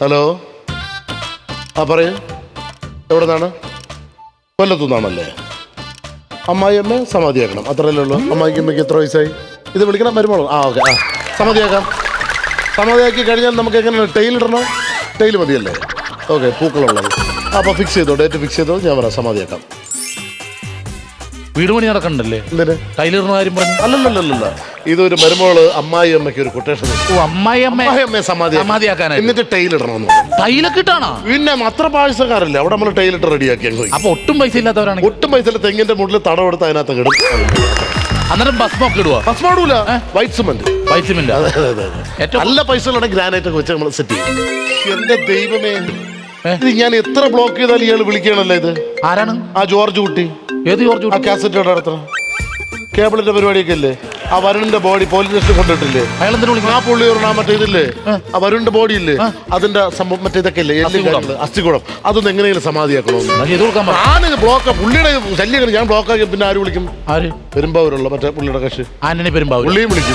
Hello, ആ പറയൂ, എവിടെ നിന്നാണ്? കൊല്ലത്തുനിന്നാണല്ലേ? അമ്മായിയമ്മ സമാധിയാക്കണം, അത്രയല്ലേ ഉള്ളൂ. അമ്മായിക്ക് അമ്മയ്ക്ക് എത്ര വയസ്സായി? ഇത് വിളിക്കണം മരുമോളോ? ആ ഓക്കെ, ആ സമാധിയാക്കാം. സമാധിയാക്കി കഴിഞ്ഞാൽ നമുക്ക് എങ്ങനെയാണ് ടെയിൽ ഇടണോ? ടെയിൽ മതിയല്ലേ? ഓക്കെ, പൂക്കളുള്ളത്. അപ്പോൾ ഫിക്സ് ചെയ്തോ, ഡേറ്റ് ഫിക്സ് ചെയ്തോ, ഞാൻ പറയാം, സമാധിയാക്കാം. വീട് പണി നടക്കണ്ടല്ലേ? എന്തിന്? ടൈലറിന് കാര്യം പറഞ്ഞു. അല്ലല്ലല്ല, ഇതൊരു മരുമോള് അമ്മായി അമ്മയ്ക്ക് ഒരു കൊട്ടേഷൻ. അമ്മായിയമ്മയെ സമാധിയാക്കാനായിട്ട് എന്നിട്ട് ടെയിൽ ഇടണമെന്ന് പറഞ്ഞു. ടൈലൊക്കെ ഇട്ടാണോ? പിന്നെ അത്ര പാഴ്സക്കാരല്ലേ അവിടെ നമ്മൾ ടൈലിട്ട് റെഡിയാക്കി അങ്ങ്. അപ്പൊ ഒട്ടും പൈസ ഇല്ലാത്തവരാണ്. ഒട്ടും പൈസ ഇല്ല, തെങ്ങിന്റെ മുകളിൽ തടം എടുത്ത് അതിനകത്ത് കിടും. അന്നേരം ഭസ്മൊക്കെ ഇടുവാ? ഭസ്മാടൂല, വൈറ്റ് സിമന്റ്. White cement. നല്ല പൈസ ഉള്ള ഗ്രാനൈറ്റ് ഒക്കെ വെച്ച് നമ്മൾ സെറ്റ് ചെയ്യും. എന്റെ ദൈവമേ, ഇത് ഞാൻ എത്ര ബ്ലോക്ക് ചെയ്താലും ഇയാൾ വിളിക്കണല്ലേ? ഇത് ആരാണ്? ആ ജോർജ് കുട്ടി. ഏത് ജോർജ്? ആ കാസറ്റ് നടത്തണം, കേബിളിന്റെ പരിപാടിയൊക്കെ അല്ലേ? ആ വരുണിന്റെ ബോഡി പോലീസ് സ്റ്റേഷനിൽ കൊണ്ടിട്ടില്ലേ? അയാൾ എന്തിനു വിളിക്കും? ആ പുള്ളി മറ്റേ ഇതില്ലേ, ആ വരുണിന്റെ ബോഡി ഇല്ലേ, അതിന്റെ സംഭവം മറ്റേ ഇതൊക്കെ ഇല്ലേ, അസ്ഥികൂടം, അതൊന്നും എങ്ങനെയെങ്കിലും സമാധിയാക്കണമെന്ന്. ഞാന് ബ്ലോക്ക്, പുള്ളിയുടെ ശല്യം ഞാൻ ബ്ലോക്കാക്കി പിന്നെ ആര് വിളിക്കും? ആര്? പെരുമ്പാവൂരുള്ള മറ്റേ പുള്ളിയുടെ കക്ഷി ആന്റണി പെരുമ്പാവൂർ. പുള്ളിയും വിളിക്കും.